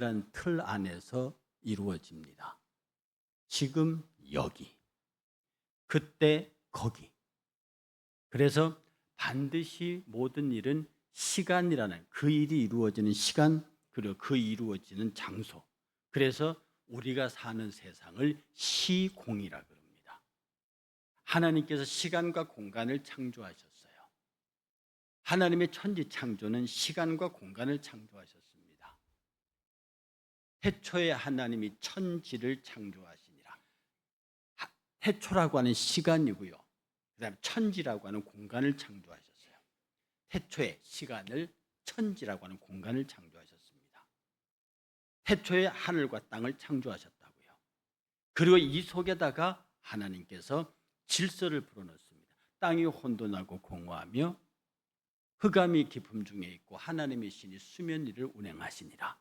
그런 틀 안에서 이루어집니다. 지금 여기, 그때 거기. 그래서 반드시 모든 일은 시간이라는 그 일이 이루어지는 시간, 그리고 그 이루어지는 장소. 그래서 우리가 사는 세상을 시공이라 그럽니다. 하나님께서 시간과 공간을 창조하셨어요. 하나님의 천지 창조는 시간과 공간을 창조하셨습니다. 태초에 하나님이 천지를 창조하시니라. 태초라고 하는 시간이고요. 그다음에 천지라고 하는 공간을 창조하셨어요. 태초에 시간을, 천지라고 하는 공간을 창조하셨습니다. 태초에 하늘과 땅을 창조하셨다고요. 그리고 이 속에다가 하나님께서 질서를 불어넣습니다. 땅이 혼돈하고 공허하며 흑암이 깊음 중에 있고 하나님의 신이 수면 위를 운행하시니라.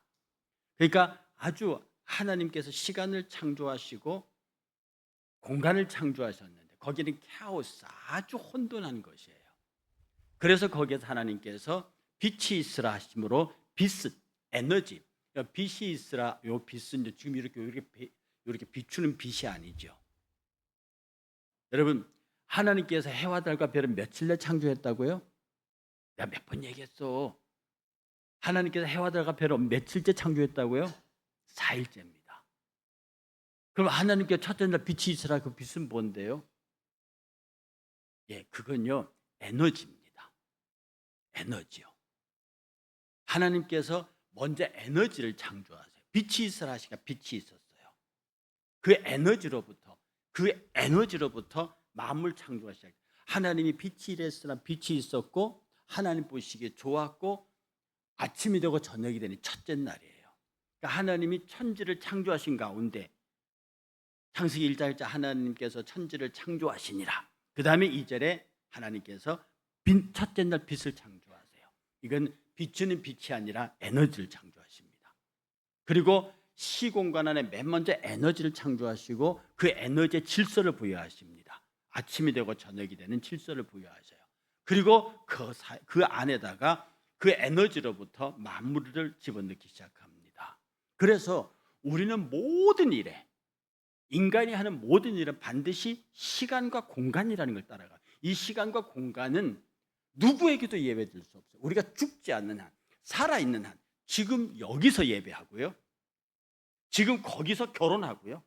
그러니까 아주 하나님께서 시간을 창조하시고 공간을 창조하셨는데 거기는 카오스, 아주 혼돈한 것이에요. 그래서 거기에서 하나님께서 빛이 있으라 하심으로 빛은 에너지, 빛이 있으라. 요 빛은 이제 지금 이렇게 비추는 빛이 아니죠. 여러분, 하나님께서 해와 달과 별을 며칠내 창조했다고요? 내가 몇 번 얘기했어. 하나님께서 해와 달과 별을 며칠째 창조했다고요? 4일째입니다. 그럼 하나님께서 첫째 날 빛이 있으라, 그 빛은 뭔데요? 예, 그건요, 에너지입니다. 에너지요. 하나님께서 먼저 에너지를 창조하세요. 빛이 있으라 하시니까 빛이 있었어요. 그 에너지로부터 만물 창조하시죠. 하나님이 빛이 이랬으나 빛이 있었고 하나님 보시기에 좋았고 아침이 되고 저녁이 되는 첫째 날이에요. 그러니까 하나님이 천지를 창조하신 가운데 창세기 1장 1절 하나님께서 천지를 창조하시니라. 그 다음에 2절에 하나님께서 첫째 날 빛을 창조하세요. 이건 비추는 빛이 아니라 에너지를 창조하십니다. 그리고 시공간 안에 맨 먼저 에너지를 창조하시고 그 에너지에 질서를 부여하십니다. 아침이 되고 저녁이 되는 질서를 부여하셔요. 그리고 그 안에다가 그 에너지로부터 만물을 집어넣기 시작합니다. 그래서 우리는 모든 일에, 인간이 하는 모든 일은 반드시 시간과 공간이라는 걸 따라가요. 이 시간과 공간은 누구에게도 예외될 수 없어요. 우리가 죽지 않는 한, 살아있는 한, 지금 여기서 예배하고요, 지금 거기서 결혼하고요,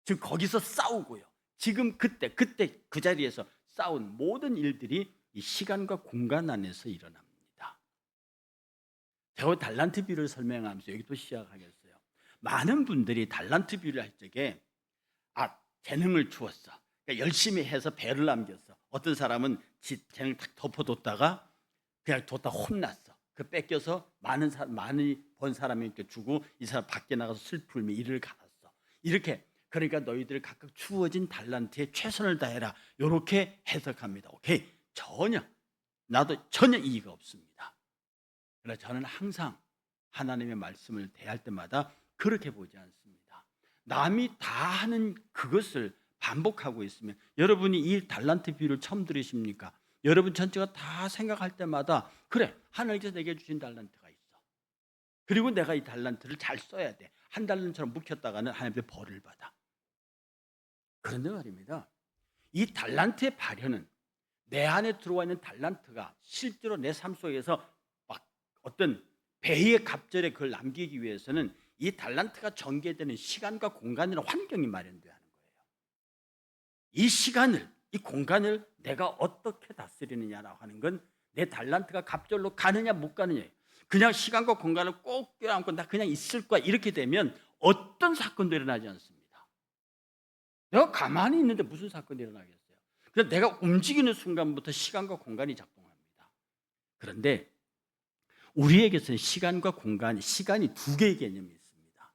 지금 거기서 싸우고요, 지금 그때 그 자리에서 싸운 모든 일들이 이 시간과 공간 안에서 일어납니다. 제가 달란트 비유를 설명하면서 여기도 시작하겠어요. 많은 분들이 달란트 비유를 할 적에 재능을 주었어, 그러니까 열심히 해서 배를 남겼어. 어떤 사람은 재능을 딱 덮어뒀다가 그냥 뒀다 혼났어. 그 뺏겨서 많이 번 사람에게 주고 이 사람 밖에 나가서 슬프며 이를 갈았어. 이렇게, 그러니까 너희들 각각 주어진 달란트에 최선을 다해라, 이렇게 해석합니다. 오케이, 나도 전혀 이의가 없습니다. 그래서 저는 항상 하나님의 말씀을 대할 때마다 그렇게 보지 않습니다. 남이 다 하는 그것을 반복하고 있으면, 여러분이 이 달란트 비유를 처음 들으십니까? 여러분 전체가 다 생각할 때마다 그래, 하나님께서 내게 주신 달란트가 있어. 그리고 내가 이 달란트를 잘 써야 돼. 한 달란트처럼 묵혔다가는 하나님의 벌을 받아. 그런데 말입니다, 이 달란트의 발현은 내 안에 들어와 있는 달란트가 실제로 내 삶 속에서 막 어떤 배의 갑절에 그걸 남기기 위해서는 이 달란트가 전개되는 시간과 공간이나 환경이 마련돼야 하는 거예요. 이 시간을, 이 공간을 내가 어떻게 다스리느냐라고 하는 건 내 달란트가 갑절로 가느냐 못 가느냐예요. 그냥 시간과 공간을 꼭 껴안고 나 그냥 있을 거야, 이렇게 되면 어떤 사건도 일어나지 않습니다. 내가 가만히 있는데 무슨 사건이 일어나겠어요? 그래서 내가 움직이는 순간부터 시간과 공간이 작동합니다. 그런데 우리에게서는 시간과 공간, 시간이 두 개의 개념이 있습니다.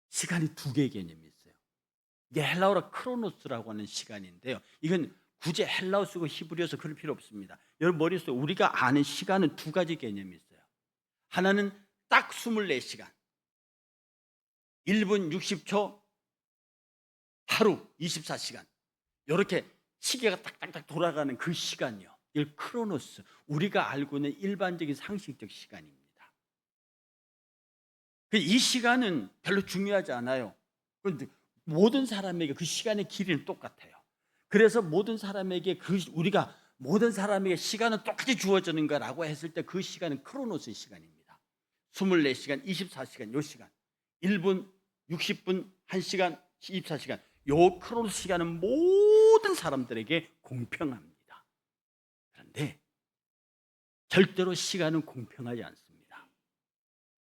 시간이 두 개의 개념이 있어요. 이게 헬라어로 크로노스라고 하는 시간인데요, 이건 굳이 헬라어 쓰고 히브리어서 그럴 필요 없습니다. 여러분 머릿속에 우리가 아는 시간은 두 가지 개념이 있어요. 하나는 딱 24시간, 1분 60초, 하루 24시간, 이렇게 시계가 딱딱딱 돌아가는 그 시간이요, 이걸 크로노스, 우리가 알고 있는 일반적인 상식적 시간입니다. 이 시간은 별로 중요하지 않아요. 그런데 모든 사람에게 그 시간의 길이는 똑같아요. 그래서 모든 사람에게 우리가 모든 사람에게 시간은 똑같이 주어지는 거라고 했을 때 그 시간은 크로노스의 시간입니다. 24시간, 24시간, 요 시간. 1분, 60분, 1시간, 24시간. 요 크로노스 시간은 모든 사람들에게 공평합니다. 그런데 절대로 시간은 공평하지 않습니다.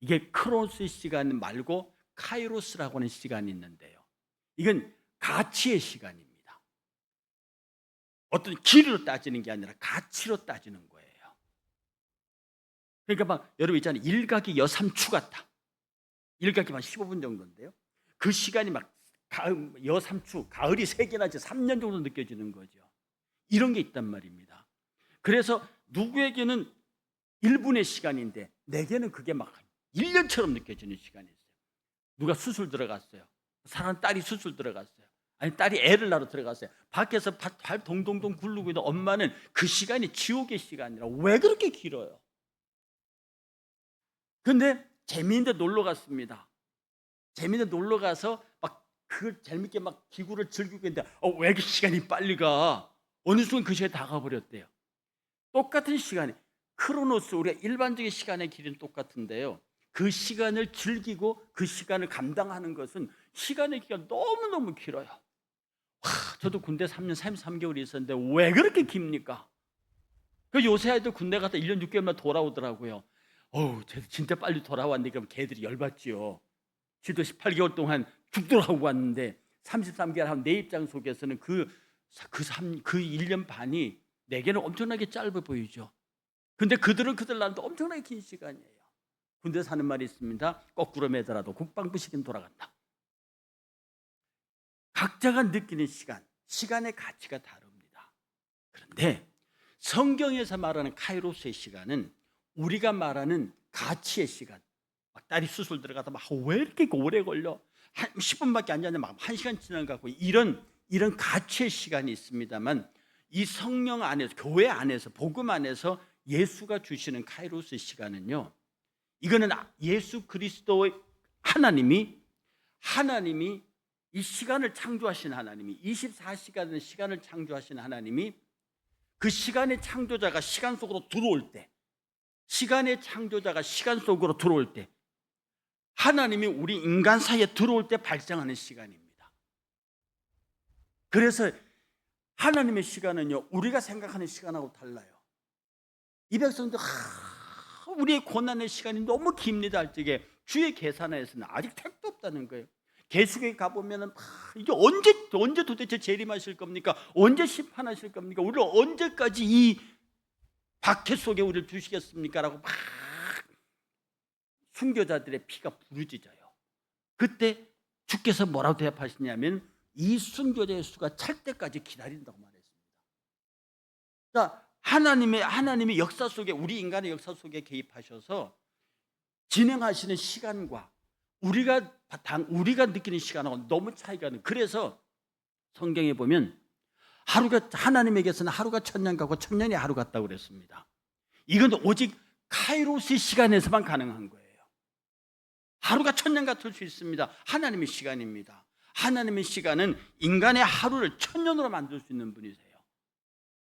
이게 크로노스 시간 말고 카이로스라고 하는 시간이 있는데요. 이건 가치의 시간입니다. 어떤 길이로 따지는 게 아니라 가치로 따지는 거예요. 그러니까 막 여러분 있잖아요. 일각이 여삼추 같다. 일각이 한 15분 정도인데요. 그 시간이 막 여삼추, 가을이 3개나 3년 정도 느껴지는 거죠. 이런 게 있단 말입니다. 그래서 누구에게는 1분의 시간인데 내게는 그게 막 1년처럼 느껴지는 시간이 있어요. 누가 수술 들어갔어요. 사랑하는 딸이 수술 들어갔어요. 아니 딸이 애를 낳으러 들어갔어요. 밖에서 발 동동동 굴르고 있는 엄마는 그 시간이 지옥의 시간이라 왜 그렇게 길어요? 근데 재미있는데 놀러 갔습니다. 재미있는데 놀러 가서 막 그 재밌게 막 기구를 즐기고 있는데 왜 이렇게 시간이 빨리 가? 어느 순간 그 시간이 다 가버렸대요. 똑같은 시간이 크로노스 우리가 일반적인 시간의 길이는 똑같은데요. 그 시간을 즐기고 그 시간을 감당하는 것은 시간의 기간 너무너무 길어요. 저도 군대 3년 33개월이 있었는데 왜 그렇게 깁니까? 요새 아이들 군대 갔다 1년 6개월만 돌아오더라고요. 쟤들 진짜 빨리 돌아왔는데 그럼 걔들이 열받지요. 지도 18개월 동안 죽도록 왔는데 33개월 한 내 입장 속에서는 그 1년 반이 내게는 엄청나게 짧아 보이죠. 근데 그들은 그들 나름도 엄청나게 긴 시간이에요. 군대 사는 말이 있습니다. 거꾸로 매더라도 국방부식은 돌아간다. 각자가 느끼는 시간의 가치가 다릅니다. 그런데 성경에서 말하는 카이로스의 시간은 우리가 말하는 가치의 시간. 막 딸이 수술 들어가다 막 왜 이렇게 오래 걸려? 10분밖에 안 지났는데 막 1시간 지나가고 이런 가치의 시간이 있습니다만 이 성령 안에서 교회 안에서 복음 안에서 예수가 주시는 카이로스 시간은요. 이거는 예수 그리스도의 하나님이 이 시간을 창조하신 하나님이 24시간의 시간을 창조하신 하나님이 그 시간의 창조자가 시간 속으로 들어올 때 시간의 창조자가 시간 속으로 들어올 때 하나님이 우리 인간 사이에 들어올 때 발생하는 시간입니다. 그래서 하나님의 시간은요 우리가 생각하는 시간하고 달라요. 이 백성들 우리의 고난의 시간이 너무 깁니다 할 적에 주의 계산에서는 아직 택도 없다는 거예요. 계수에 가보면은 이게 언제 도대체 재림하실 겁니까? 언제 심판하실 겁니까? 우리를 언제까지 이 박해 속에 우리를 두시겠습니까? 라고 막 순교자들의 피가 부르짖어요. 그때 주께서 뭐라고 대답하시냐면 이 순교자의 수가 찰 때까지 기다린다고 말했습니다. 그러니까 하나님의 역사 속에 우리 인간의 역사 속에 개입하셔서 진행하시는 시간과 우리가 느끼는 시간하고 너무 차이가 나요. 그래서 성경에 보면 하나님에게서는 하루가 천년 같고 천년이 하루 같다고 그랬습니다. 이건 오직 카이로스 시간에서만 가능한 거예요. 하루가 천년 같을 수 있습니다. 하나님의 시간입니다. 하나님의 시간은 인간의 하루를 천년으로 만들 수 있는 분이세요.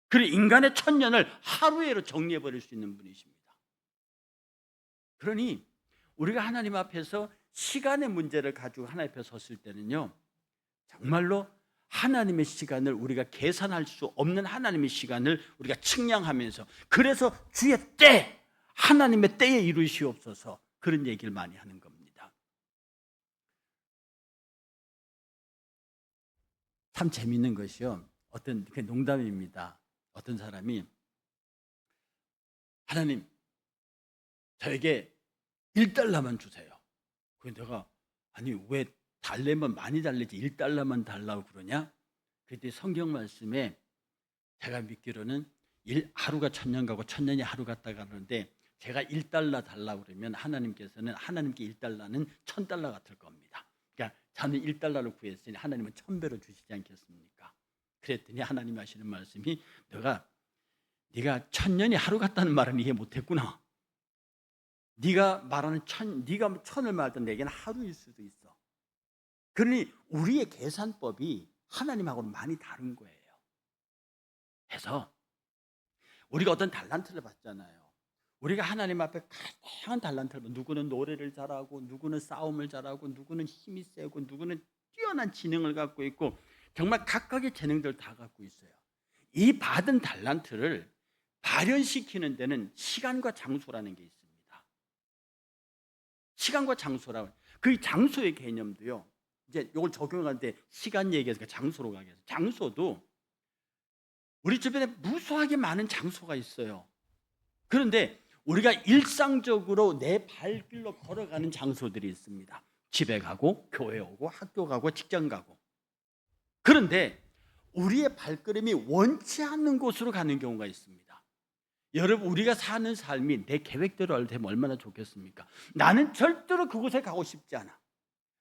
그리고 인간의 천년을 하루에로 정리해버릴 수 있는 분이십니다. 그러니 우리가 하나님 앞에서 시간의 문제를 가지고 하나님 앞에 섰을 때는요 정말로 하나님의 시간을 우리가 계산할 수 없는 하나님의 시간을 우리가 측량하면서 그래서 주의 때 하나님의 때에 이루시옵소서 그런 얘기를 많이 하는 겁니다. 참 재밌는 것이요 그 농담입니다. 어떤 사람이 하나님 저에게 1달러만 주세요. 그래서 내가 아니 왜 달래면 많이 달래지 1달러만 달라고 그러냐? 그때 성경 말씀에 제가 믿기로는 하루가 천년 가고 천년이 하루 같다 가는데 제가 1달러 달라고 그러면 하나님께 1달러는 1000달러 같을 겁니다. 그러니까 저는 1달러를 구했으니 하나님은 1000배로 주시지 않겠습니까? 그랬더니 하나님이 하시는 말씀이 네가 천년이 하루 같다는 말은 이해 못했구나. 네가 말하는 네가 천을 말하던 내게는 하루일 수도 있어. 그러니 우리의 계산법이 하나님하고는 많이 다른 거예요. 그래서 우리가 어떤 달란트를 받잖아요. 우리가 하나님 앞에 다양한 달란트를 받고, 누구는 노래를 잘하고, 누구는 싸움을 잘하고, 누구는 힘이 세고, 누구는 뛰어난 지능을 갖고 있고, 정말 각각의 재능들을 다 갖고 있어요. 이 받은 달란트를 발현시키는 데는 시간과 장소라는 게 있습니다. 시간과 장소라고. 그 장소의 개념도요, 이제 이걸 적용할 때 시간 얘기해서 장소로 가겠어요. 장소도 우리 주변에 무수하게 많은 장소가 있어요. 그런데 우리가 일상적으로 내 발길로 걸어가는 장소들이 있습니다. 집에 가고, 교회 오고, 학교 가고, 직장 가고. 그런데 우리의 발걸음이 원치 않는 곳으로 가는 경우가 있습니다. 여러분, 우리가 사는 삶이 내 계획대로 되면 얼마나 좋겠습니까? 나는 절대로 그곳에 가고 싶지 않아.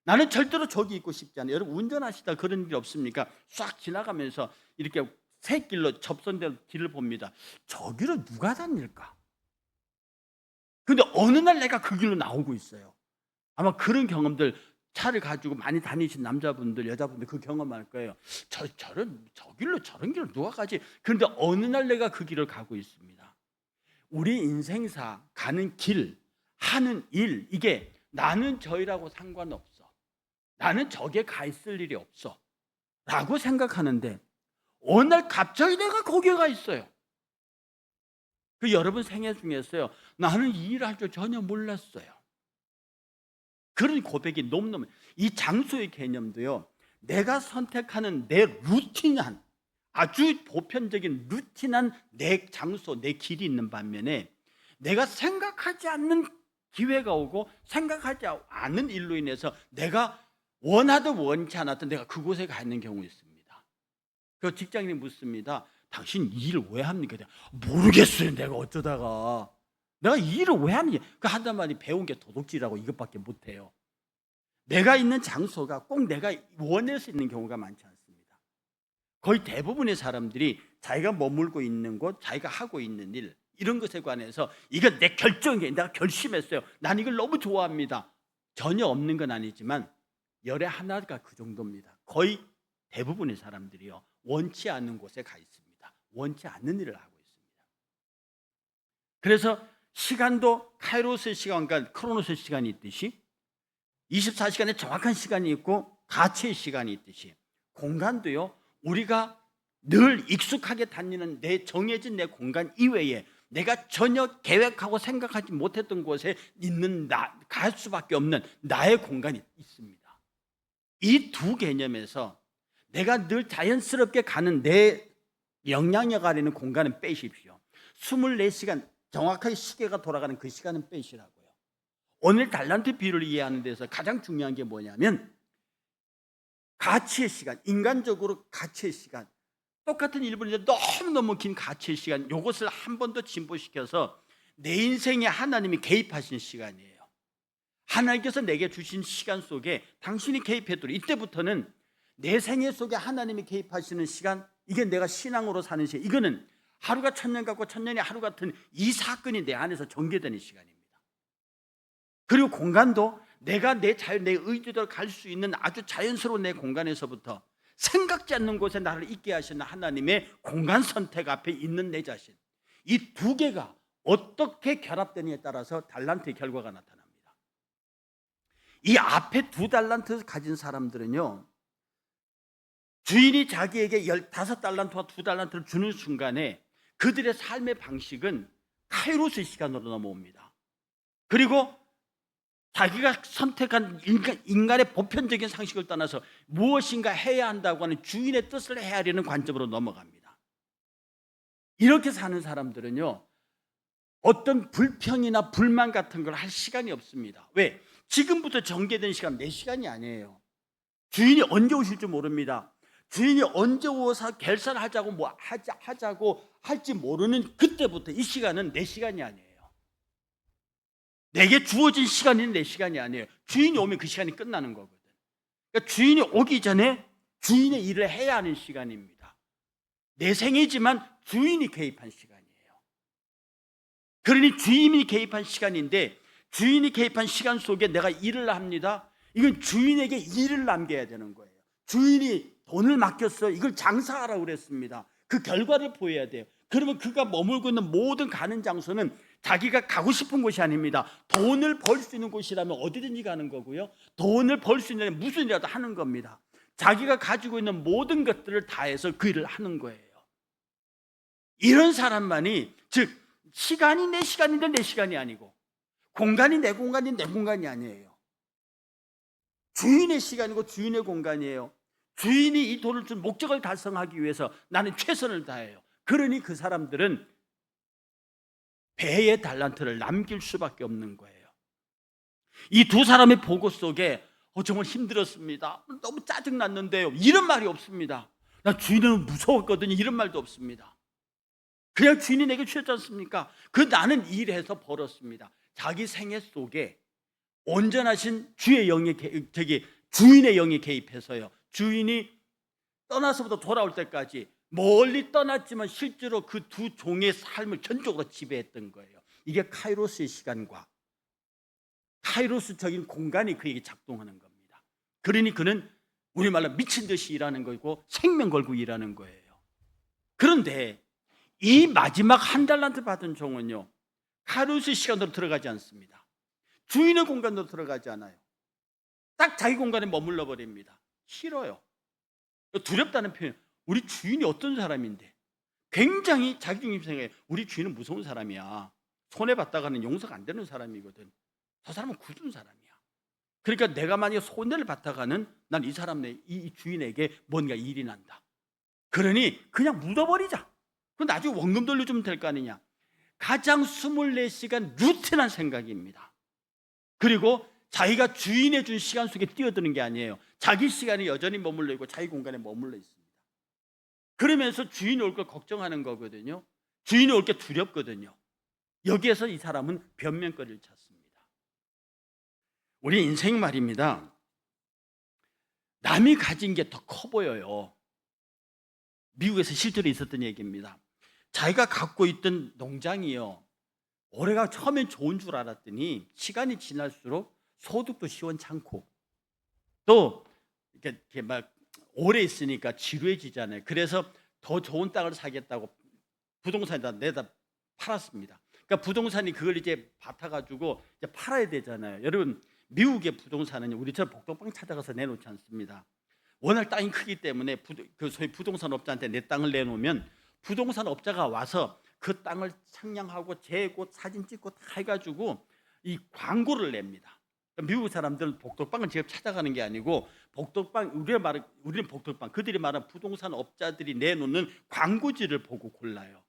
나는 절대로 저기 있고 싶지 않아. 여러분, 운전하시다 그런 일 없습니까? 싹 지나가면서 이렇게 새 길로 접선된 길을 봅니다. 저기로 누가 다닐까? 근데 어느 날 내가 그 길로 나오고 있어요. 아마 그런 경험들, 차를 가지고 많이 다니신 남자분들, 여자분들 그 경험할 거예요. 저 길로 저런 길로 누가 가지? 그런데 어느 날 내가 그 길을 가고 있습니다. 우리 인생사 가는 길, 하는 일, 이게 나는 저희라고 상관없어. 나는 저게 가 있을 일이 없어. 라고 생각하는데 어느 날 갑자기 내가 거기에 가 있어요. 그 여러분 생애 중에서요, 나는 이 일을 할 줄 전혀 몰랐어요. 그런 고백이 너무너무. 이 장소의 개념도요, 내가 선택하는 내 루틴한, 아주 보편적인 루틴한 내 장소, 내 길이 있는 반면에 내가 생각하지 않는 기회가 오고 생각하지 않는 일로 인해서 내가 원하든 원치 않았든 내가 그곳에 가 있는 경우 있습니다. 그 직장인이 묻습니다. 당신 이 일을 왜 합니까? 모르겠어요. 내가 어쩌다가 내가 이 일을 왜 하는지. 그 한단 말이 배운 게 도둑질하고 이것밖에 못해요. 내가 있는 장소가 꼭 내가 원해서 있는 경우가 많지 않습니다. 거의 대부분의 사람들이 자기가 머물고 있는 곳, 자기가 하고 있는 일, 이런 것에 관해서 이건 내 결정이에요. 내가 결심했어요. 난 이걸 너무 좋아합니다. 전혀 없는 건 아니지만 열의 하나가 그 정도입니다. 거의 대부분의 사람들이요, 원치 않는 곳에 가 있습니다. 원치 않는 일을 하고 있습니다. 그래서 시간도 카이로스 시간과 크로노스 시간이 있듯이 24시간에 정확한 시간이 있고 가치의 시간이 있듯이 공간도요, 우리가 늘 익숙하게 다니는 내 정해진 내 공간 이외에 내가 전혀 계획하고 생각하지 못했던 곳에 있는 갈 수밖에 없는 나의 공간이 있습니다. 이 두 개념에서 내가 늘 자연스럽게 가는 내 영향력 아래 있는 공간은 빼십시오. 24시간 정확하게 시계가 돌아가는 그 시간은 빼시라고요. 오늘 달란트 비율을 이해하는 데서 가장 중요한 게 뭐냐면 가치의 시간, 인간적으로 가치의 시간, 똑같은 1분인데 너무너무 긴 가치의 시간, 이것을 한 번 더 진보시켜서 내 인생에 하나님이 개입하신 시간이에요. 하나님께서 내게 주신 시간 속에 당신이 개입해도 이때부터는 내 생애 속에 하나님이 개입하시는 시간, 이게 내가 신앙으로 사는 시간, 이거는 하루가 천년 같고 천년이 하루 같은 이 사건이 내 안에서 전개되는 시간입니다. 그리고 공간도 내가 내 의지대로 갈 수 있는 아주 자연스러운 내 공간에서부터 생각지 않는 곳에 나를 있게 하시는 하나님의 공간 선택 앞에 있는 내 자신, 이 두 개가 어떻게 결합되느냐에 따라서 달란트의 결과가 나타납니다. 이 앞에 두 달란트 가진 사람들은요, 주인이 자기에게 15달란트와 2달란트를 주는 순간에 그들의 삶의 방식은 카이로스 시간으로 넘어옵니다. 그리고 자기가 선택한 인간의 보편적인 상식을 떠나서 무엇인가 해야 한다고 하는 주인의 뜻을 헤아리는 관점으로 넘어갑니다. 이렇게 사는 사람들은요, 어떤 불평이나 불만 같은 걸 할 시간이 없습니다. 왜? 지금부터 전개된 시간 내 시간이 아니에요. 주인이 언제 오실지 모릅니다. 주인이 언제 오서 결산하자고 하자고 할지 모르는 그때부터 이 시간은 내 시간이 아니에요. 내게 주어진 시간이 내 시간이 아니에요. 주인이 오면 그 시간이 끝나는 거거든. 그러니까 주인이 오기 전에 주인의 일을 해야 하는 시간입니다. 내 생이지만 주인이 개입한 시간이에요. 그러니 주인이 개입한 시간인데 주인이 개입한 시간 속에 내가 일을 합니다. 이건 주인에게 일을 남겨야 되는 거예요. 주인이 돈을 맡겼어요. 이걸 장사하라고 그랬습니다. 그 결과를 보여야 돼요. 그러면 그가 머물고 있는 모든 가는 장소는 자기가 가고 싶은 곳이 아닙니다. 돈을 벌 수 있는 곳이라면 어디든지 가는 거고요. 돈을 벌 수 있는 무슨 일이라도 하는 겁니다. 자기가 가지고 있는 모든 것들을 다해서 그 일을 하는 거예요. 이런 사람만이, 즉 시간이 내 시간인데 내 시간이 아니고, 공간이 내 공간이 내 공간이 아니에요. 주인의 시간이고 주인의 공간이에요. 주인이 이 돈을 준 목적을 달성하기 위해서 나는 최선을 다해요. 그러니 그 사람들은 배의 달란트를 남길 수밖에 없는 거예요. 이 두 사람의 보고 속에 정말 힘들었습니다, 너무 짜증났는데요, 이런 말이 없습니다. 나 주인은 무서웠거든요, 이런 말도 없습니다. 그냥 주인이 내게 주셨지 않습니까? 그 나는 일해서 벌었습니다. 자기 생애 속에 온전하신 주의 영이 주인의 영이 개입해서요, 주인이 떠나서부터 돌아올 때까지 멀리 떠났지만 실제로 그 두 종의 삶을 전적으로 지배했던 거예요. 이게 카이로스의 시간과 카이로스적인 공간이 그에게 작동하는 겁니다. 그러니 그는 우리말로 미친 듯이 일하는 거고 생명 걸고 일하는 거예요. 그런데 이 마지막 한 달란트 받은 종은요, 카이로스의 시간으로 들어가지 않습니다. 주인의 공간으로 들어가지 않아요. 딱 자기 공간에 머물러 버립니다. 싫어요. 두렵다는 표현. 우리 주인이 어떤 사람인데, 굉장히 자기중심 생각해. 우리 주인은 무서운 사람이야. 손해봤다가는 용서가 안 되는 사람이거든. 저 사람은 굳은 사람이야. 그러니까 내가 만약에 손해를 봤다가는 난 이 사람, 이 주인에게 뭔가 일이 난다. 그러니 그냥 묻어버리자. 그럼 나중에 원금 돌려주면 될 거 아니냐. 가장 24시간 루틴한 생각입니다. 그리고 자기가 주인의 준 시간 속에 뛰어드는 게 아니에요. 자기 시간에 여전히 머물러 있고 자기 공간에 머물러 있습니다. 그러면서 주인이 올 걸 걱정하는 거거든요. 주인이 올 게 두렵거든요. 여기에서 이 사람은 변명거리를 찾습니다. 우리 인생 말입니다, 남이 가진 게 더 커 보여요. 미국에서 실제로 있었던 얘기입니다. 자기가 갖고 있던 농장이요, 올해가 처음엔 좋은 줄 알았더니 시간이 지날수록 소득도 시원찮고 또 이렇게 막 오래 있으니까 지루해지잖아요. 그래서 더 좋은 땅을 사겠다고 부동산에다 내다 팔았습니다. 그러니까 부동산이 그걸 이제 받아가지고 이제 팔아야 되잖아요. 여러분, 미국의 부동산은 우리처럼 복도방 찾아가서 내놓지 않습니다. 워낙 땅이 크기 때문에 그 소위 부동산 업자한테 내 땅을 내놓으면 부동산 업자가 와서 그 땅을 상냥하고 재고 사진 찍고 다 해가지고 이 광고를 냅니다. 미국 사람들은 복덕방을 직접 찾아가는 게 아니고 복덕방, 우리는 복덕방, 그들이 말하는 부동산 업자들이 내놓는 광고지를 보고 골라요.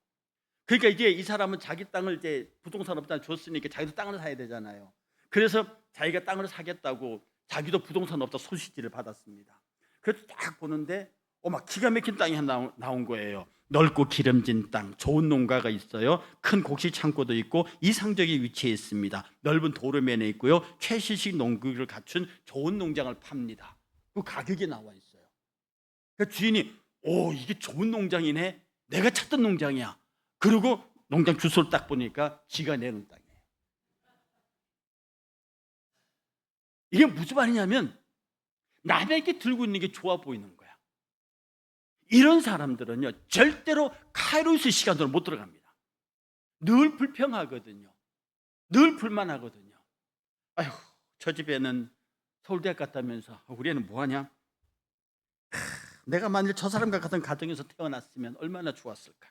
그러니까 이제 이 사람은 자기 땅을 이제 부동산 업자한테 줬으니까 자기도 땅을 사야 되잖아요. 그래서 자기가 땅을 사겠다고 자기도 부동산 업자 소식지를 받았습니다. 그래서 딱 보는데 막 기가 막힌 땅이 하나 나온 거예요. 넓고 기름진 땅, 좋은 농가가 있어요. 큰 곡식 창고도 있고 이상적인 위치에 있습니다. 넓은 도로면에 있고요, 최신식 농구를 갖춘 좋은 농장을 팝니다. 그 가격이 나와 있어요. 그 주인이 이게 좋은 농장이네, 내가 찾던 농장이야. 그리고 농장 주소를 딱 보니까 지가 내놓은 땅이에요. 이게 무슨 말이냐면 남에게 들고 있는 게 좋아 보이는 거야. 이런 사람들은요, 절대로 카이로스 시간으로 못 들어갑니다. 늘 불평하거든요. 늘 불만하거든요. 아휴, 저 집에는 서울대학 갔다면서 우리 애는 뭐하냐? 내가 만일 저 사람과 같은 가정에서 태어났으면 얼마나 좋았을까?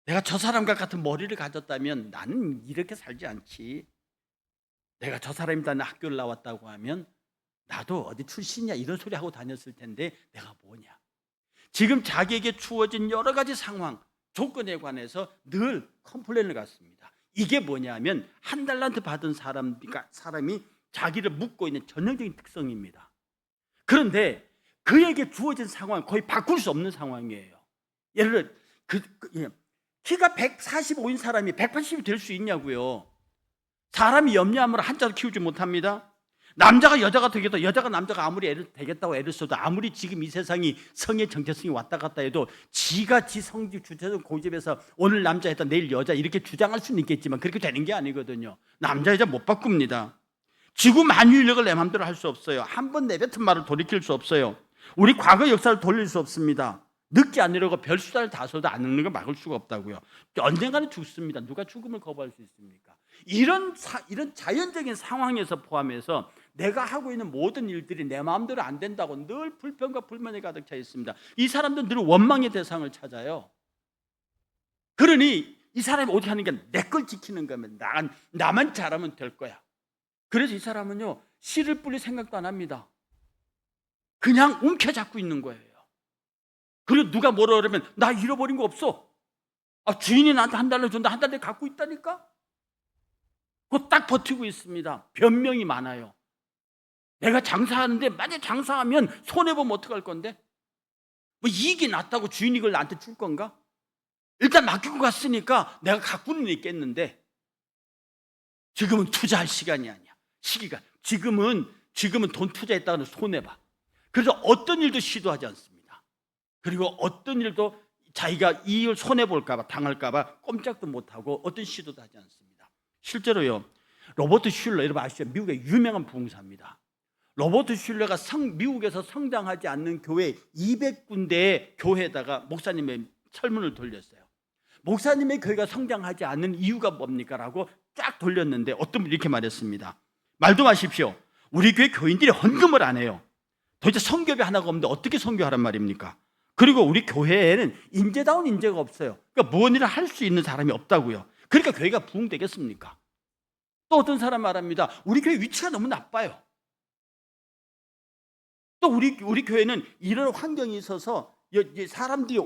내가 저 사람과 같은 머리를 가졌다면 나는 이렇게 살지 않지. 내가 저 사람이 다니는 학교를 나왔다고 하면 나도 어디 출신이야 이런 소리 하고 다녔을 텐데 내가 뭐냐. 지금 자기에게 주어진 여러 가지 상황, 조건에 관해서 늘 컴플레인을 갖습니다. 이게 뭐냐면 한 달란트 받은 사람이 자기를 묻고 있는 전형적인 특성입니다. 그런데 그에게 주어진 상황은 거의 바꿀 수 없는 상황이에요. 예를 들어 키가 145인 사람이 180이 될 수 있냐고요. 사람이 염려함으로 한자도 키우지 못합니다. 남자가 여자가 되겠다, 여자가 남자가 아무리 애를 되겠다고 애를 써도, 아무리 지금 이 세상이 성의 정체성이 왔다 갔다 해도 지가 지 성질 주체적 고집에서 오늘 남자 했다 내일 여자 이렇게 주장할 수는 있겠지만 그렇게 되는 게 아니거든요. 남자 여자 못 바꿉니다. 지구 만유인력을 내 마음대로 할 수 없어요. 한 번 내뱉은 말을 돌이킬 수 없어요. 우리 과거 역사를 돌릴 수 없습니다. 늙지 않으려고 별수단을 다 써도 안 늙는 걸 막을 수가 없다고요. 언젠가는 죽습니다. 누가 죽음을 거부할 수 있습니까? 이런 자연적인 상황에서 포함해서 내가 하고 있는 모든 일들이 내 마음대로 안 된다고 늘 불평과 불만이 가득 차 있습니다. 이 사람들은 늘 원망의 대상을 찾아요. 그러니 이 사람이 어떻게 하는 게 내 걸 지키는 거면 나만 잘하면 될 거야. 그래서 이 사람은요, 씨를 뿌릴 생각도 안 합니다. 그냥 움켜잡고 있는 거예요. 그리고 누가 뭐라 그러면 나 잃어버린 거 없어. 주인이 나한테 한 달러 준다. 한 달에 갖고 있다니까. 그거 딱 버티고 있습니다. 변명이 많아요. 내가 장사하는데 만약 장사하면 손해보면 어떡할 건데? 뭐 이익이 났다고 주인이 이걸 나한테 줄 건가? 일단 맡기고 갔으니까 내가 갖고는 있겠는데 지금은 투자할 시간이 아니야. 시기가. 지금은 돈 투자했다가는 손해봐. 그래서 어떤 일도 시도하지 않습니다. 그리고 어떤 일도 자기가 이익을 손해볼까봐, 당할까봐 꼼짝도 못하고 어떤 시도도 하지 않습니다. 실제로요, 로버트 슐러, 여러분 아시죠? 미국의 유명한 부흥사입니다. 로버트 슐러가 미국에서 성장하지 않는 교회 200군데의 교회에다가 목사님의 설문을 돌렸어요. 목사님의 교회가 성장하지 않는 이유가 뭡니까? 라고 쫙 돌렸는데 어떤 분이 이렇게 말했습니다. 말도 마십시오. 우리 교회 교인들이 헌금을 안 해요. 도대체 성교비 하나가 없는데 어떻게 성교하란 말입니까? 그리고 우리 교회에는 인재다운 인재가 없어요. 그러니까 무언 일을 할 수 있는 사람이 없다고요. 그러니까 교회가 부흥되겠습니까? 또 어떤 사람 말합니다. 우리 교회 위치가 너무 나빠요. 또 우리 교회는 이런 환경이 있어서 사람들이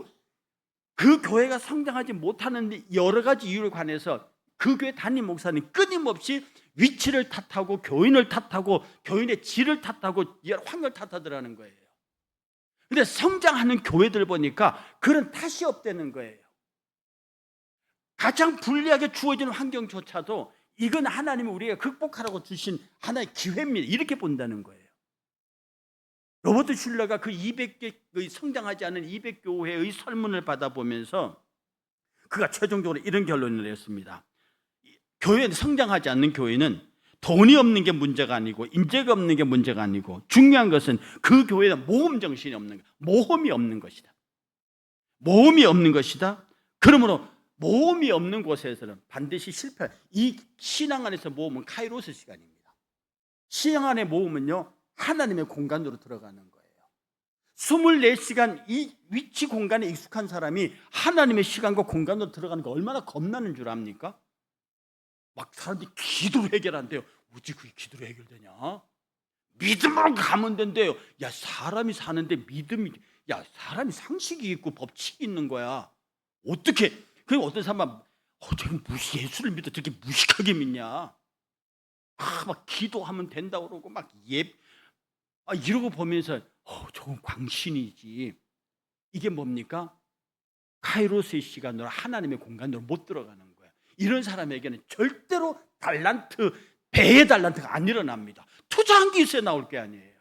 그 교회가 성장하지 못하는 여러 가지 이유에 관해서 그 교회 담임 목사는 끊임없이 위치를 탓하고 교인을 탓하고 교인의 질을 탓하고 여러 환경을 탓하더라는 거예요. 근데 성장하는 교회들 보니까 그런 탓이 없다는 거예요. 가장 불리하게 주어지는 환경조차도 이건 하나님이 우리가 극복하라고 주신 하나의 기회입니다. 이렇게 본다는 거예요. 로버트 슐러가 그 200개 성장하지 않은 200교회의 설문을 받아보면서 그가 최종적으로 이런 결론을 내렸습니다. 교회는 성장하지 않는 교회는 돈이 없는 게 문제가 아니고 인재가 없는 게 문제가 아니고 중요한 것은 그 교회는 모험 정신이 없는 것, 모험이 없는 것이다. 모험이 없는 것이다. 그러므로 모험이 없는 곳에서는 반드시 실패. 이 신앙 안에서 모험은 카이로스 시간입니다. 신앙 안의 모험은요, 하나님의 공간으로 들어가는 거예요. 24시간 이 위치 공간에 익숙한 사람이 하나님의 시간과 공간으로 들어가는 거 얼마나 겁나는 줄 압니까? 막 사람들이 기도로 해결한대요. 어찌 그게 기도로 해결되냐? 믿음으로 가면 된대요. 야, 사람이 사는데 믿음이, 야, 사람이 상식이 있고 법칙이 있는 거야. 어떻게? 그럼 어떤 사람은 저건 예수를 믿어 저렇게 무식하게 믿냐? 막 기도하면 된다고 그러고 막 이러고 보면서 저건 광신이지. 이게 뭡니까? 카이로스의 시간으로 하나님의 공간으로 못 들어가는 거예요. 이런 사람에게는 절대로 배의 달란트가 안 일어납니다. 투자한 게 있어야 나올 게 아니에요.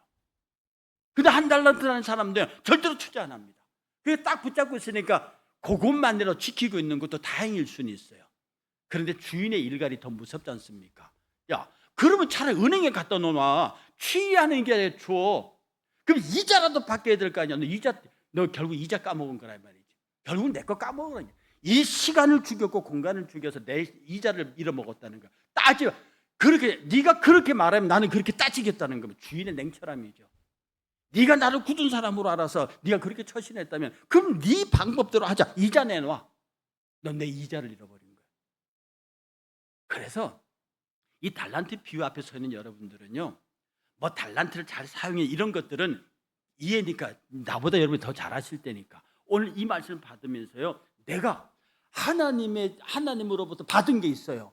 근데 한 달란트라는 사람들은 절대로 투자 안 합니다. 그게 딱 붙잡고 있으니까 그것만으로 지키고 있는 것도 다행일 수는 있어요. 그런데 주인의 일갈이 더 무섭지 않습니까? 야, 그러면 차라리 은행에 갖다 놓아. 취하는 게 줘. 그럼 이자라도 받게 될 거 아니야. 너 결국 이자 까먹은 거란 말이지. 결국은 내 거 까먹은 거야. 이 시간을 죽였고 공간을 죽여서 내 이자를 잃어먹었다는 거야. 네가 그렇게 말하면 나는 그렇게 따지겠다는 거면 주인의 냉철함이죠. 네가 나를 굳은 사람으로 알아서 네가 그렇게 처신했다면 그럼 네 방법대로 하자. 이자 내놔. 넌 내 이자를 잃어버린 거야. 그래서 이 달란트 비유 앞에 서 있는 여러분들은요, 뭐 달란트를 잘 사용해 이런 것들은 이해니까 나보다 여러분이 더 잘하실 때니까 오늘 이 말씀을 받으면서요, 내가 하나님으로부터 받은 게 있어요.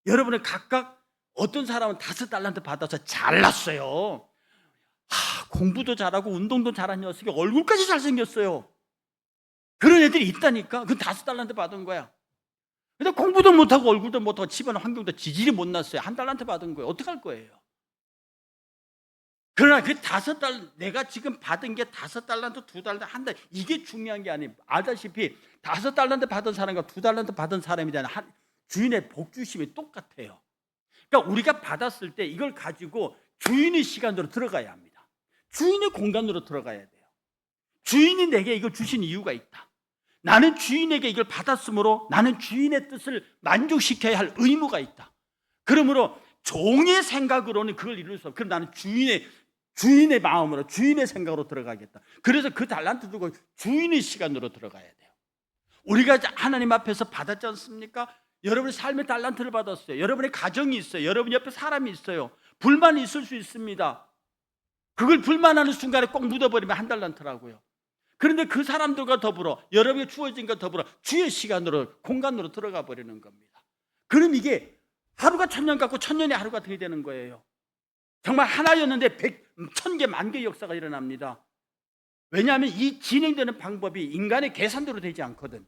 여러분은 각각 어떤 사람은 5달란트 받아서 잘났어요. 공부도 잘하고 운동도 잘한 녀석이 얼굴까지 잘생겼어요. 그런 애들이 있다니까. 그건 5달란트 받은 거야. 근데 공부도 못하고 얼굴도 못하고 집안 환경도 지질이 못났어요. 1달란트 받은 거예요. 어떡할 거예요? 그러나 그 5달, 내가 지금 받은 게 5달란트, 2달란트, 한 달, 이게 중요한 게 아니에요. 알다시피 5달란트 받은 사람과 2달란트 받은 사람에 대한 주인의 복주심이 똑같아요. 그러니까 우리가 받았을 때 이걸 가지고 주인의 시간으로 들어가야 합니다. 주인의 공간으로 들어가야 돼요. 주인이 내게 이걸 주신 이유가 있다. 나는 주인에게 이걸 받았으므로 나는 주인의 뜻을 만족시켜야 할 의무가 있다. 그러므로 종의 생각으로는 그걸 이룰 수 없어. 그럼 나는 주인의 마음으로, 주인의 생각으로 들어가겠다. 그래서 그 달란트 두고 주인의 시간으로 들어가야 돼요. 우리가 하나님 앞에서 받았지 않습니까? 여러분의 삶의 달란트를 받았어요. 여러분의 가정이 있어요. 여러분 옆에 사람이 있어요. 불만이 있을 수 있습니다. 그걸 불만하는 순간에 꼭 묻어버리면 1달란트라고요. 그런데 그 사람들과 더불어, 여러분에게 주어진 것과 더불어 주의 시간으로, 공간으로 들어가 버리는 겁니다. 그럼 이게 하루가 1000년 같고 1000년이 하루 같은 게 되는 거예요. 정말 하나였는데 1000개, 10,000개의 역사가 일어납니다. 왜냐하면 이 진행되는 방법이 인간의 계산대로 되지 않거든.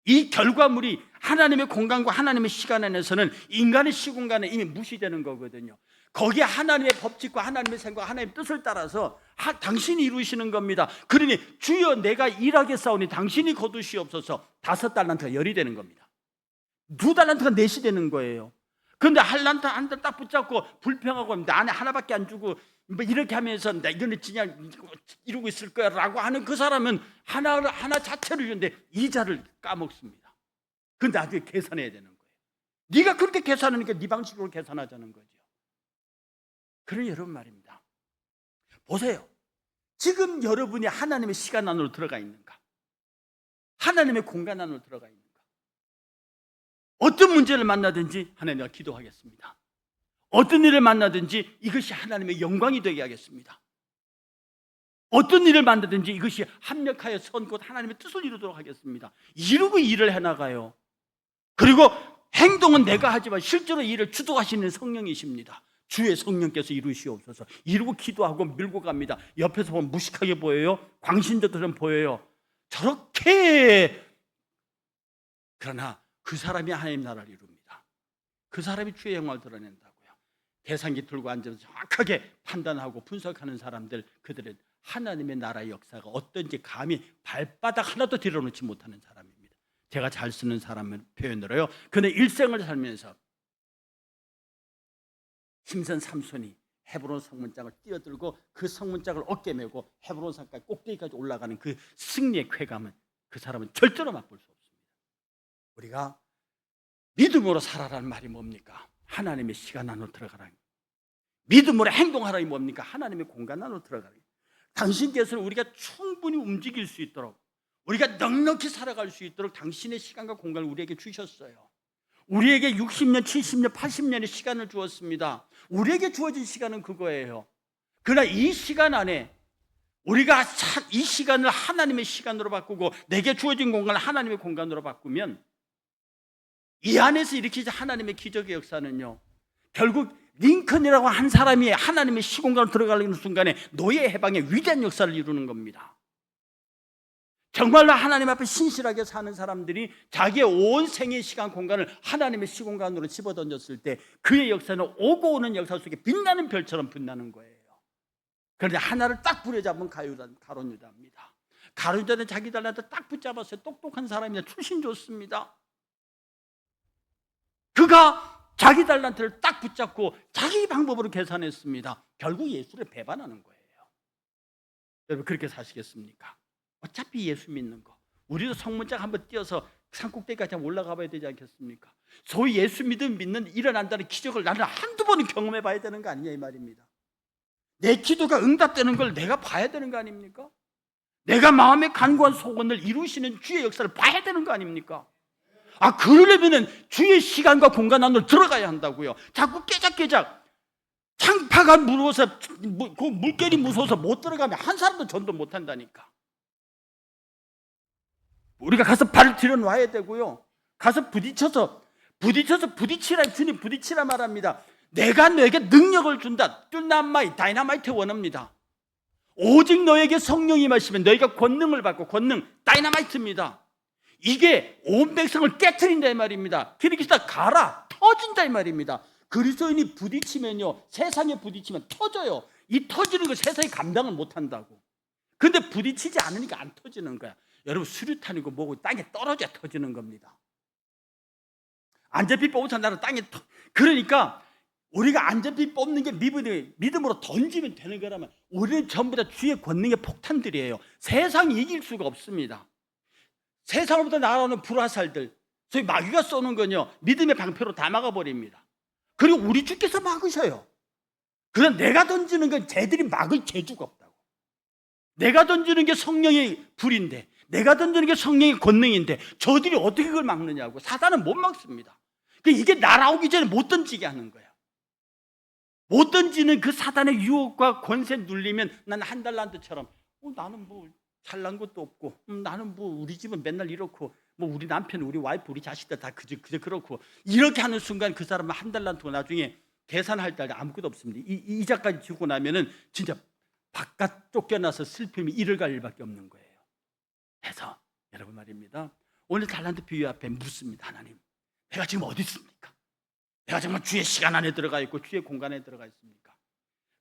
이 결과물이 하나님의 공간과 하나님의 시간 안에서는 인간의 시공간에 이미 무시되는 거거든요. 거기에 하나님의 법칙과 하나님의 생각, 하나님의 뜻을 따라서 당신이 이루시는 겁니다. 그러니 주여 내가 일하겠사오니 당신이 거두시옵소서. 5달란트가 10이 되는 겁니다. 2달란트가 4이 되는 거예요. 그런데 달란트 한 달 딱 붙잡고 불평하고 나는 하나밖에 안 주고 뭐 이렇게 하면서 나 이거는 그냥 이러고 있을 거야 라고 하는 그 사람은 하나 자체를 주는데 이자를 까먹습니다. 그건 나중에 계산해야 되는 거예요. 네가 그렇게 계산하니까 네 방식으로 계산하자는 거죠. 그래 여러분 말입니다. 보세요. 지금 여러분이 하나님의 시간 안으로 들어가 있는가? 하나님의 공간 안으로 들어가 있는가? 어떤 문제를 만나든지 하나님 내가 기도하겠습니다. 어떤 일을 만나든지 이것이 하나님의 영광이 되게 하겠습니다. 어떤 일을 만나든지 이것이 합력하여 선 곧 하나님의 뜻을 이루도록 하겠습니다. 이루고 일을 해나가요. 그리고 행동은 내가 하지만 실제로 일을 주도하시는 성령이십니다. 주의 성령께서 이루시옵소서. 이루고 기도하고 밀고 갑니다. 옆에서 보면 무식하게 보여요. 광신도들은 보여요. 저렇게. 그러나 그 사람이 하나님 나라를 이룹니다. 그 사람이 주의 영광을 드러낸다고요. 계산기 들고 앉아서 정확하게 판단하고 분석하는 사람들, 그들은 하나님의 나라의 역사가 어떤지 감히 발바닥 하나도 들여놓지 못하는 사람입니다. 제가 잘 쓰는 사람을 표현으로요. 그는 일생을 살면서 힘센 삼손이 헤브론 성문장을 뛰어들고 그 성문장을 어깨 메고 헤브론 산까지 꼭대기까지 올라가는 그 승리의 쾌감은 그 사람은 절대로 맛볼 수 없습니다. 우리가 믿음으로 살아라는 말이 뭡니까? 하나님의 시간 안으로 들어가라. 믿음으로 행동하라는 뭡니까? 하나님의 공간 안으로 들어가라. 당신께서는 우리가 충분히 움직일 수 있도록, 우리가 넉넉히 살아갈 수 있도록 당신의 시간과 공간을 우리에게 주셨어요. 우리에게 60년, 70년, 80년의 시간을 주었습니다. 우리에게 주어진 시간은 그거예요. 그러나 이 시간 안에 우리가 이 시간을 하나님의 시간으로 바꾸고 내게 주어진 공간을 하나님의 공간으로 바꾸면 이 안에서 일으키는 하나님의 기적의 역사는요, 결국 링컨이라고 한 사람이 하나님의 시공간으로 들어가는 순간에 노예 해방의 위대한 역사를 이루는 겁니다. 정말로 하나님 앞에 신실하게 사는 사람들이 자기의 온 생의 시간 공간을 하나님의 시공간으로 집어던졌을 때 그의 역사는 오고 오는 역사 속에 빛나는 별처럼 빛나는 거예요. 그런데 하나를 딱 부여잡은 가룟 유다입니다. 가룟 유다는 자기 달란트 딱 붙잡았어요. 똑똑한 사람이냐, 출신 좋습니다. 그가 자기 달란트를 딱 붙잡고 자기 방법으로 계산했습니다. 결국 예수를 배반하는 거예요. 여러분 그렇게 사시겠습니까? 어차피 예수 믿는 거, 우리도 성문장 한번 뛰어서 산꼭대기까지 올라가 봐야 되지 않겠습니까? 소위 예수 믿는 일어난다는 기적을 나는 한두 번은 경험해 봐야 되는 거 아니냐 이 말입니다. 내 기도가 응답되는 걸 내가 봐야 되는 거 아닙니까? 내가 마음의 간구한 소원을 이루시는 주의 역사를 봐야 되는 거 아닙니까? 그러려면 주의 시간과 공간 안으로 들어가야 한다고요. 자꾸 깨작깨작 창파가 무서워서, 그 물결이 무서워서 못 들어가면 한 사람도 전도 못 한다니까. 우리가 가서 발을 들여놔야 되고요. 가서 부딪히라, 주님 부딪히라 말합니다. 내가 너에게 능력을 준다. 뚠나마이, 다이나마이트 원합니다. 오직 너에게 성령이 마시면 너희가 권능을 받고, 권능 다이나마이트입니다. 이게 온 백성을 깨트린다 이 말입니다. 그러니까 가라, 터진다 이 말입니다. 그리스도인이 부딪히면요, 세상에 부딪히면 터져요. 이 터지는 거 세상이 감당을 못한다고. 근데 부딪히지 않으니까 안 터지는 거야. 여러분, 수류탄이고 뭐고 땅에 떨어져야 터지는 겁니다. 안전피 뽑으면 나는 땅에 그러니까 우리가 안전피 뽑는 게 믿음으로 던지면 되는 거라면 우리는 전부 다 주의 권능의 폭탄들이에요. 세상이 이길 수가 없습니다. 세상으로부터 날아오는 불화살들, 소위 마귀가 쏘는 건요, 믿음의 방패로 다 막아버립니다. 그리고 우리 주께서 막으셔요. 그럼 내가 던지는 건 쟤들이 막을 재주가 없다고. 내가 던지는 게 성령의 불인데, 내가 던지는 게 성령의 권능인데 저들이 어떻게 그걸 막느냐고. 사단은 못 막습니다. 이게 날아오기 전에 못 던지게 하는 거야. 못 던지는 그 사단의 유혹과 권세 눌리면 나는 한 달란트처럼 나는 뭐 잘난 것도 없고, 나는 뭐 우리 집은 맨날 이렇고, 뭐 우리 남편, 우리 와이프, 우리 자식들 다 그저 그렇고, 이렇게 하는 순간 그 사람은 한 달란트고 나중에 계산할 때 아무것도 없습니다. 이자까지 주고 나면은 진짜 바깥 쫓겨나서 슬픔이 이를 갈 일밖에 없는 거예요. 해서 여러분 말입니다, 오늘 달란트 비유 앞에 묻습니다. 하나님, 내가 지금 어디 있습니까? 내가 정말 주의 시간 안에 들어가 있고 주의 공간에 들어가 있습니까?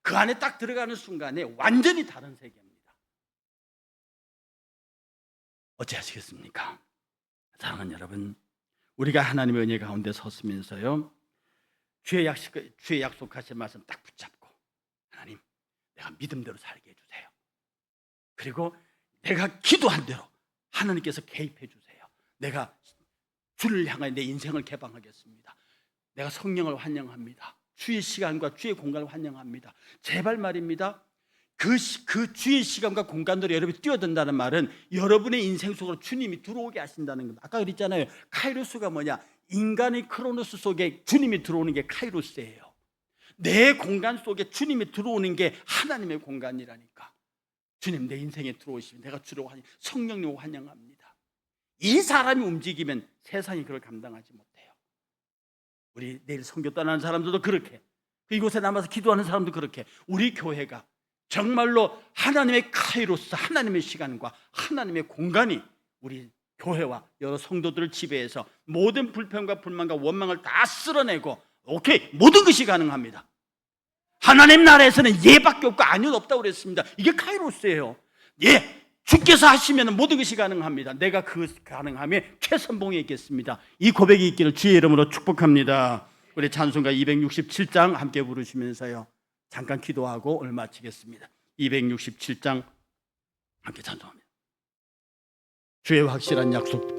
그 안에 딱 들어가는 순간에 완전히 다른 세계입니다. 어찌하시겠습니까? 사랑하는 여러분, 우리가 하나님의 은혜 가운데 섰으면서요, 주의 약속하신 말씀 딱 붙잡고, 하나님, 내가 믿음대로 살게 해주세요. 그리고 내가 기도한 대로 하나님께서 개입해 주세요. 내가 주를 향하여 내 인생을 개방하겠습니다. 내가 성령을 환영합니다. 주의 시간과 주의 공간을 환영합니다. 제발 말입니다, 그 주의 시간과 공간으로 여러분이 뛰어든다는 말은 여러분의 인생 속으로 주님이 들어오게 하신다는 겁니다. 아까 그랬잖아요. 카이로스가 뭐냐? 인간의 크로노스 속에 주님이 들어오는 게 카이로스예요. 내 공간 속에 주님이 들어오는 게 하나님의 공간이라니까. 주님, 내 인생에 들어오시면 내가 주로 성령님을 환영합니다. 이 사람이 움직이면 세상이 그걸 감당하지 못해요. 우리 내일 선교 떠나는 사람들도 그렇게, 이곳에 남아서 기도하는 사람도 그렇게, 우리 교회가 정말로 하나님의 카이로스, 하나님의 시간과 하나님의 공간이 우리 교회와 여러 성도들을 지배해서 모든 불평과 불만과 원망을 다 쓸어내고, 오케이, 모든 것이 가능합니다. 하나님 나라에서는 예밖에 없고 아니는 없다고 그랬습니다. 이게 카이로스예요. 예, 주께서 하시면 모든 것이 가능합니다. 내가 그 가능함에 최선봉에 있겠습니다. 이 고백이 있기를 주의 이름으로 축복합니다. 우리 찬송가 267장 함께 부르시면서요, 잠깐 기도하고 오늘 마치겠습니다. 267장 함께 찬송합니다. 주의 확실한 약속